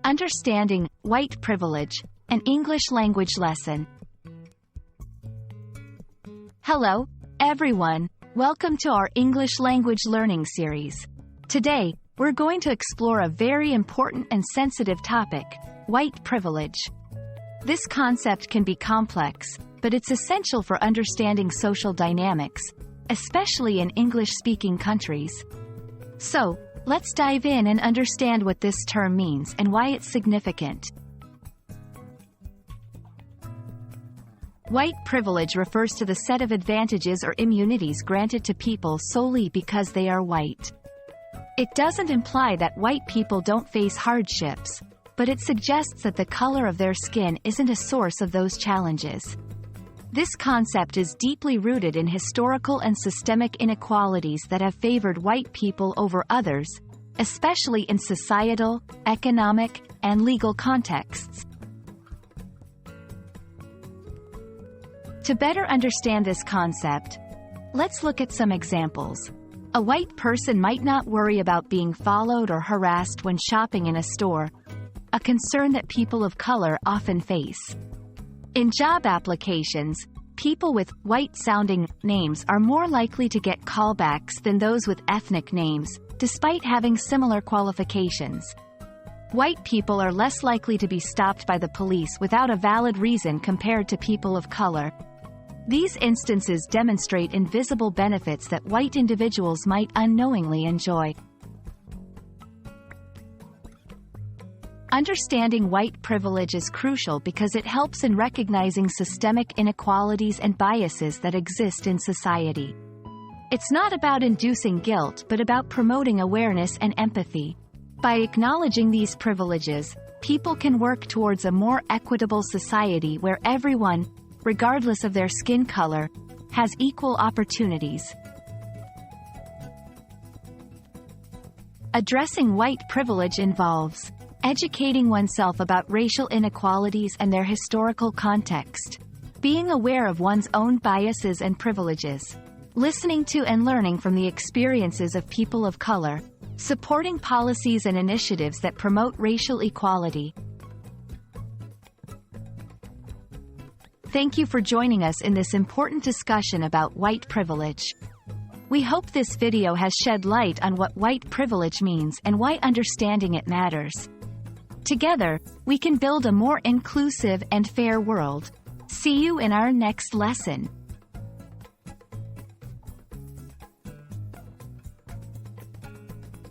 Understanding White Privilege, an English language lesson. Hello, everyone. Welcome to our English language learning series. Today, we're going to explore a very important and sensitive topic, white privilege. This concept can be complex, but it's essential for understanding social dynamics, especially in English-speaking countries. So, let's dive in and understand what this term means and why it's significant. White privilege refers to the set of advantages or immunities granted to people solely because they are white. It doesn't imply that white people don't face hardships, but it suggests that the color of their skin isn't a source of those challenges. This concept is deeply rooted in historical and systemic inequalities that have favored white people over others, especially in societal, economic, and legal contexts. To better understand this concept, let's look at some examples. A white person might not worry about being followed or harassed when shopping in a store, a concern that people of color often face. In job applications, people with white-sounding names are more likely to get callbacks than those with ethnic names, despite having similar qualifications. White people are less likely to be stopped by the police without a valid reason compared to people of color. These instances demonstrate invisible benefits that white individuals might unknowingly enjoy. Understanding white privilege is crucial because it helps in recognizing systemic inequalities and biases that exist in society. It's not about inducing guilt but about promoting awareness and empathy. By acknowledging these privileges, people can work towards a more equitable society where everyone, regardless of their skin color, has equal opportunities. Addressing white privilege involves educating oneself about racial inequalities and their historical context, being aware of one's own biases and privileges, listening to and learning from the experiences of people of color, supporting policies and initiatives that promote racial equality. Thank you for joining us in this important discussion about white privilege. We hope this video has shed light on what white privilege means and why understanding it matters. Together, we can build a more inclusive and fair world. See you in our next lesson.